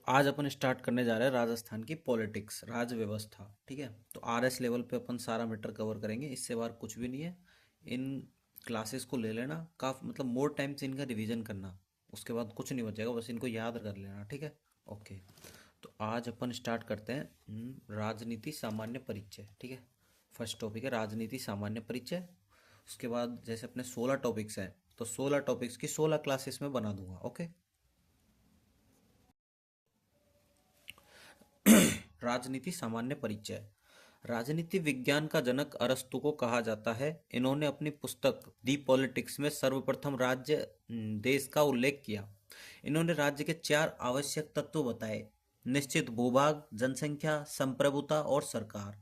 आज अपन स्टार्ट करने जा रहे हैं राजस्थान की पॉलिटिक्स, राज व्यवस्था। ठीक है, तो आरएस लेवल पे अपन सारा मैटर कवर करेंगे, इससे बाहर कुछ भी नहीं है। इन क्लासेस को ले लेना, काफ़ी मतलब मोर टाइम से इनका रिवीजन करना, उसके बाद कुछ नहीं बचेगा, बस इनको याद कर लेना। ठीक है, ओके। तो आज अपन स्टार्ट करते हैं राजनीति सामान्य परिचय। ठीक है, फर्स्ट टॉपिक है राजनीति सामान्य परिचय। उसके बाद जैसे अपने 16 टॉपिक्स हैं, तो 16 टॉपिक्स की 16 क्लासेस में बना दूंगा। ओके। राजनीति सामान्य परिचय। राजनीति विज्ञान का जनक अरस्तु को कहा जाता है। इन्होंने अपनी पुस्तक दी पॉलिटिक्स में सर्वप्रथम राज्य देश का उल्लेख किया। इन्होंने राज्य के 4 आवश्यक तत्व बताए: निश्चित भूभाग, जनसंख्या, संप्रभुता और सरकार।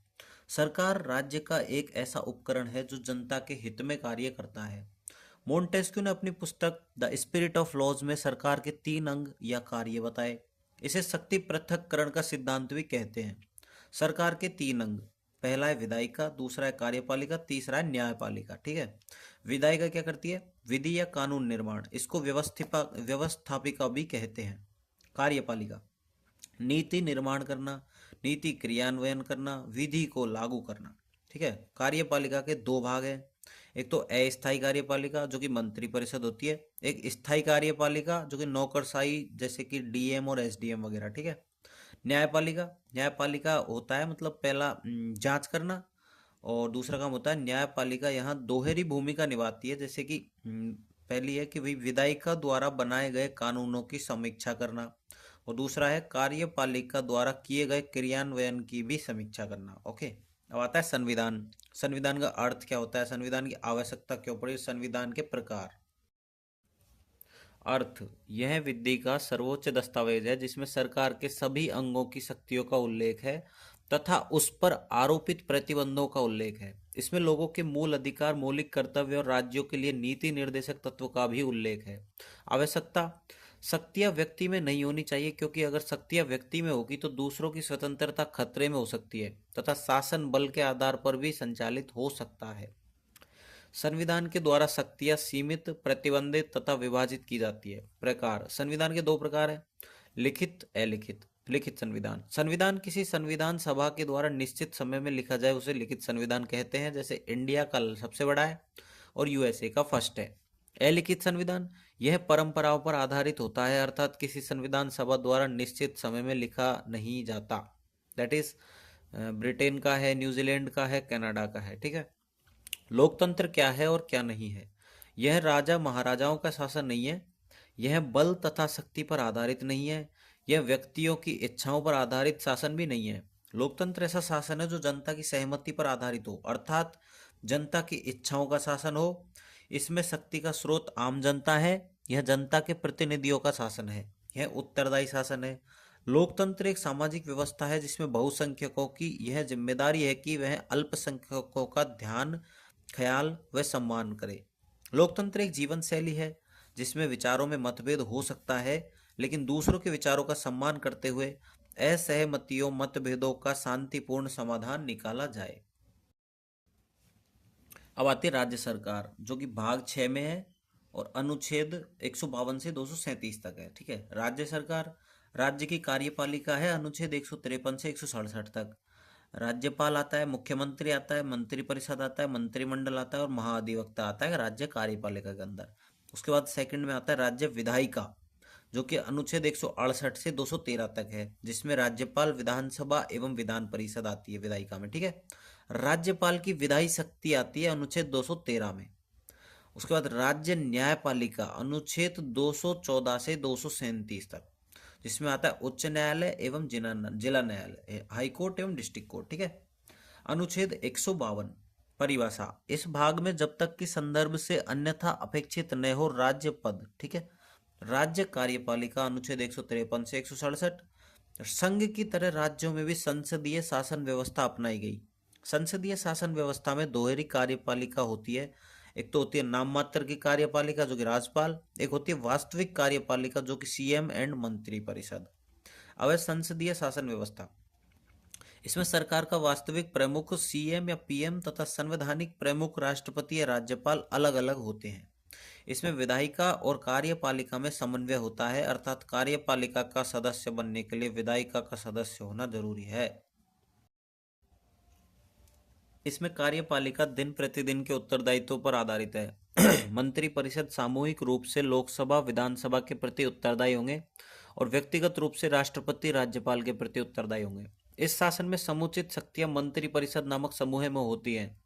सरकार राज्य का एक ऐसा उपकरण है जो जनता के हित में कार्य करता है। मोंटेस्क्यू ने अपनी पुस्तक द स्पिरिट ऑफ लॉज में सरकार के 3 अंग या कार्य बताए। इसे शक्ति पृथक्करण का सिद्धांत भी कहते हैं। सरकार के 3 अंग: पहला है विधायिका, दूसरा है कार्यपालिका, तीसरा है न्यायपालिका। ठीक है, विधायिका क्या करती है? विधि या कानून निर्माण, इसको व्यवस्थापिका भी कहते हैं। कार्यपालिका नीति निर्माण करना, नीति क्रियान्वयन करना, विधि को लागू करना। ठीक है, कार्यपालिका के 2 भाग हैं। एक तो अस्थायी कार्यपालिका जो कि मंत्री परिषद होती है, एक स्थायी कार्यपालिका जो कि नौकरशाही जैसे कि डीएम और एसडीएम वगैरह। ठीक है, न्यायपालिका, न्यायपालिका होता है मतलब पहला जांच करना, और दूसरा काम होता है न्यायपालिका यहाँ दोहरी भूमिका निभाती है। जैसे कि पहली है कि भाई विधायिका द्वारा बनाए गए कानूनों की समीक्षा करना, और दूसरा है कार्यपालिका द्वारा किए गए क्रियान्वयन की भी समीक्षा करना। ओके, अब आता है संविधान। संविधान का अर्थ क्या होता है, संविधान की आवश्यकता क्यों पड़ी, संविधान के प्रकार। अर्थ: यह विधि का सर्वोच्च दस्तावेज है जिसमें सरकार के सभी अंगों की शक्तियों का उल्लेख है तथा उस पर आरोपित प्रतिबंधों का उल्लेख है। इसमें लोगों के मूल अधिकार, मौलिक कर्तव्य और राज्यों के लिए नीति निर्देशक तत्व का भी उल्लेख है। आवश्यकता: शक्तियां व्यक्ति में नहीं होनी चाहिए, क्योंकि अगर शक्तियां व्यक्ति में होगी तो दूसरों की स्वतंत्रता खतरे में हो सकती है तथा शासन बल के आधार पर भी संचालित हो सकता है। संविधान के द्वारा शक्तियां सीमित, प्रतिबंधित तथा विभाजित की जाती है। प्रकार: संविधान के 2 प्रकार हैं: लिखित, अलिखित। लिखित संविधान: संविधान किसी संविधान सभा के द्वारा निश्चित समय में लिखा जाए उसे लिखित संविधान कहते हैं। जैसे इंडिया का सबसे बड़ा है और यूएसए का फर्स्ट है। अलिखित संविधान: यह परंपराओं पर आधारित होता है, अर्थात किसी संविधान सभा द्वारा निश्चित समय में लिखा नहीं जाता। दैट इज ब्रिटेन का है, न्यूजीलैंड का है, कनाडा का है। ठीक है, लोकतंत्र क्या है और क्या नहीं है? यह राजा महाराजाओं का शासन नहीं है, यह बल तथा शक्ति पर आधारित नहीं है, यह व्यक्तियों की इच्छाओं पर आधारित शासन भी नहीं है। लोकतंत्र ऐसा शासन है जो जनता की सहमति पर आधारित हो, अर्थात जनता की इच्छाओं का शासन हो। इसमें शक्ति का स्रोत आम जनता है, यह जनता के प्रतिनिधियों का शासन है, यह उत्तरदायी शासन है। लोकतंत्र एक सामाजिक व्यवस्था है जिसमें बहुसंख्यकों की यह जिम्मेदारी है कि वह अल्पसंख्यकों का ध्यान, ख्याल व सम्मान करे। लोकतंत्र एक जीवन शैली है जिसमें विचारों में मतभेद हो सकता है, लेकिन दूसरों के विचारों का सम्मान करते हुए असहमतियों, मतभेदों का शांतिपूर्ण समाधान निकाला जाए। अब आती है राज्य सरकार, जो कि भाग 6 में है और अनुच्छेद 152 से 237 तक है। ठीक है, राज्य सरकार राज्य की कार्यपालिका है, अनुच्छेद 153 से 167 तक। राज्यपाल आता है, मुख्यमंत्री आता है, मंत्रिपरिषद आता है, मंत्रिमंडल आता है और महाधिवक्ता आता है राज्य कार्यपालिका के अंदर। उसके बाद सेकंड में आता है राज्य विधायिका, जो कि अनुच्छेद 168 से 213 तक है, जिसमें राज्यपाल, विधानसभा एवं विधान परिषद आती है विधायिका में। ठीक है, राज्यपाल की विधायी शक्ति आती है अनुच्छेद 213 में। उसके बाद राज्य न्यायपालिका अनुच्छेद 214 से 237 तक, जिसमें आता है उच्च न्यायालय एवं जिला न्यायालय, हाई कोर्ट एवं डिस्ट्रिक्ट कोर्ट। ठीक है, अनुच्छेद 152 परिभाषा: इस भाग में जब तक कि संदर्भ से अन्यथा अपेक्षित न हो राज्य पद। ठीक है, राज्य कार्यपालिका अनुच्छेद 153 से 167। संघ की तरह राज्यों में भी संसदीय शासन व्यवस्था अपनाई गई। संसदीय शासन व्यवस्था में दोहरी कार्यपालिका होती है। एक तो होती है नाम मात्र की कार्यपालिका जो कि राज्यपाल, एक होती है वास्तविक कार्यपालिका जो कि सीएम एंड मंत्री परिषद। अब संसदीय शासन व्यवस्था, इसमें सरकार का वास्तविक प्रमुख सीएम या पीएम तथा संवैधानिक प्रमुख राष्ट्रपति या राज्यपाल अलग अलग होते हैं। इसमें विधायिका और कार्यपालिका में समन्वय होता है, अर्थात कार्यपालिका का सदस्य बनने के लिए विधायिका का सदस्य होना जरूरी है। इसमें कार्यपालिका दिन प्रतिदिन के उत्तरदायित्वों पर आधारित है। मंत्रिपरिषद सामूहिक रूप से लोकसभा विधानसभा के प्रति उत्तरदायी होंगे और व्यक्तिगत रूप से राष्ट्रपति राज्यपाल के प्रति उत्तरदायी होंगे। इस शासन में समुचित शक्तियां मंत्रिपरिषद नामक समूह में होती हैं।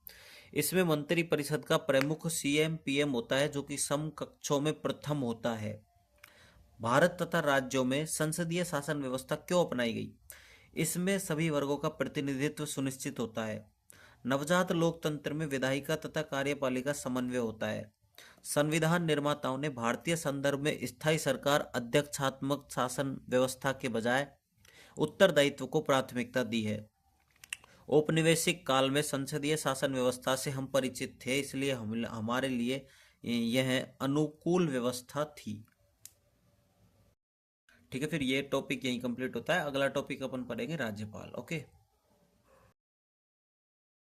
इसमें मंत्रिपरिषद का प्रमुख सीएम पीएम होता है, जो कि समकक्षों में प्रथम होता है। भारत तथा राज्यों में संसदीय शासन व्यवस्था क्यों अपनाई गई? इसमें सभी वर्गों का प्रतिनिधित्व सुनिश्चित होता है। नवजात लोकतंत्र में विधायिका तथा कार्यपालिका समन्वय होता है। संविधान निर्माताओं ने भारतीय संदर्भ में स्थायी सरकार अध्यक्षात्मक शासन व्यवस्था के बजाय उत्तरदायित्व को प्राथमिकता दी है। औपनिवेशिक काल में संसदीय शासन व्यवस्था से हम परिचित थे, इसलिए हमारे लिए यह अनुकूल व्यवस्था थी। ठीक है, फिर ये टॉपिक यहीं कंप्लीट होता है। अगला टॉपिक अपन पढ़ेंगे राज्यपाल। ओके।